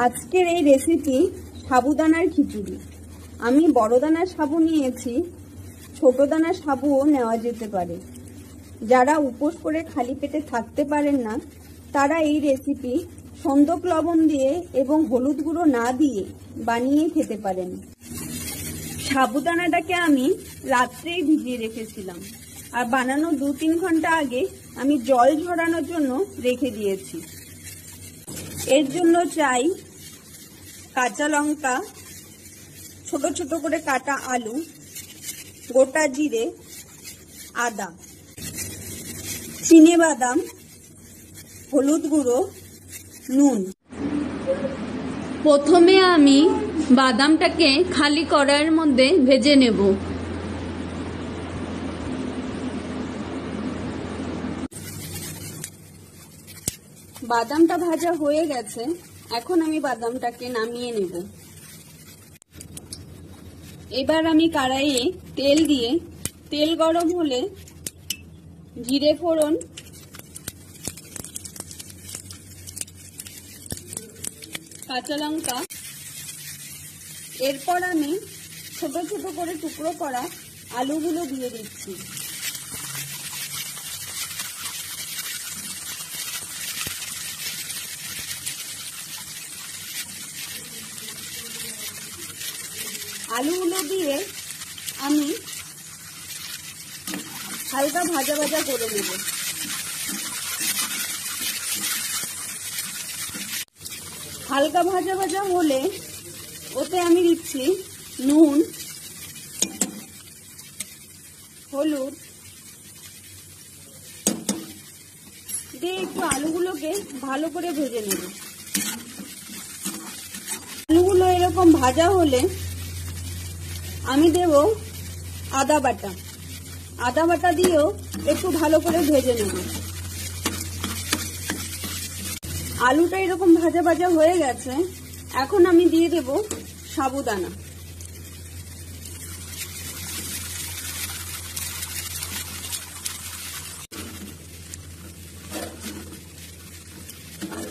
আজকের এই রেসিপি সাবুদানার খিচুড়ি। আমি বড় দানার সাবু নিয়েছি, ছোট দানার সাবুও নেওয়া যেতে পারে। যারা উপোস করে খালি পেটে থাকতে পারেন না তারা এই রেসিপি সন্দক লবণ দিয়ে এবং হলুদ গুঁড়ো না দিয়ে বানিয়ে খেতে পারেন। সাবুদানাটাকে আমি রাত্রেই ভিজিয়ে রেখেছিলাম আর বানানো 2-3 ঘন্টা আগে আমি জল ঝরানোর জন্য রেখে দিয়েছি। এর জন্য চাই কাঁচা লঙ্কা, ছোট ছোট করে কাটা আলু, গোটা জিরে, আদা, চিনেবাদাম, হলুদ গুঁড়ো, নুন। প্রথমে আমি বাদামটাকে খালি কড়াইয়ের মধ্যে ভেজে নেব। বাদামটা ভাজা হয়ে গেছে, এখন আমি বাদামটাকে নামিয়ে নেব। এবার আমি কড়াইয়ে তেল দিয়ে তেল গরম হলে জিরে ফোড়ন, কাঁচা লঙ্কা, এরপর আমি ছোট ছোট করে টুকরো করা আলুগুলো দিয়ে দিচ্ছি। আলুগুলো দিয়ে আমি হালকা ভাজা ভাজা করে নেব। হালকা ভাজা ভাজা হলে ওতে আমি দিচ্ছি নুন, হলুদ দিয়ে একটু আলুগুলোকে ভালো করে ভেজে নেব। আলুগুলো এরকম ভাজা হলে আমি দেব আদা বাটা। আদা বাটা দিয়েও একটু ভালো করে ভেজে নেব। আলুটা এরকম ভাজা ভাজা হয়ে গেছে, এখন আমি দিয়ে দেব সাবুদানা।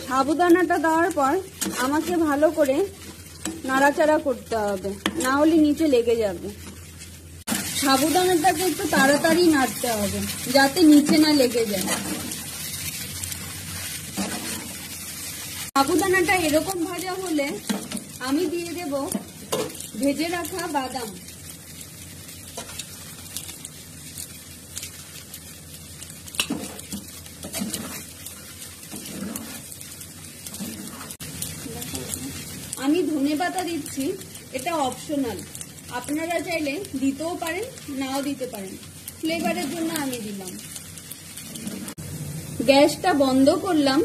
সাবুদানাটা দেওয়ার পর আমাকে ভালো করে নাড়াচাড়া করতে হবে, না হলে নিচে লেগে যাবে। সাবুদানাটাকে একটু তাড়াতাড়ি নাড়তে হবে যাতে নিচে না লেগে যায়। সাবুদানাটা এরকম ভাজা হলে আমি দিয়ে দেব ভেজে রাখা বাদাম। আমি ধনেপাতা দিচ্ছি, এটা অপশনাল, আপনারা চাইলে দিতেও পারেন নাও দিতে পারেন, ফ্লেভারের জন্য আমি দিলাম। গ্যাসটা বন্ধ করলাম।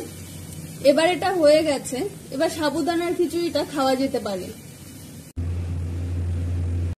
এবার এটা হয়ে গেছে, এবার সাবুদানার খিচুড়িটা খাওয়া যেতে পারে।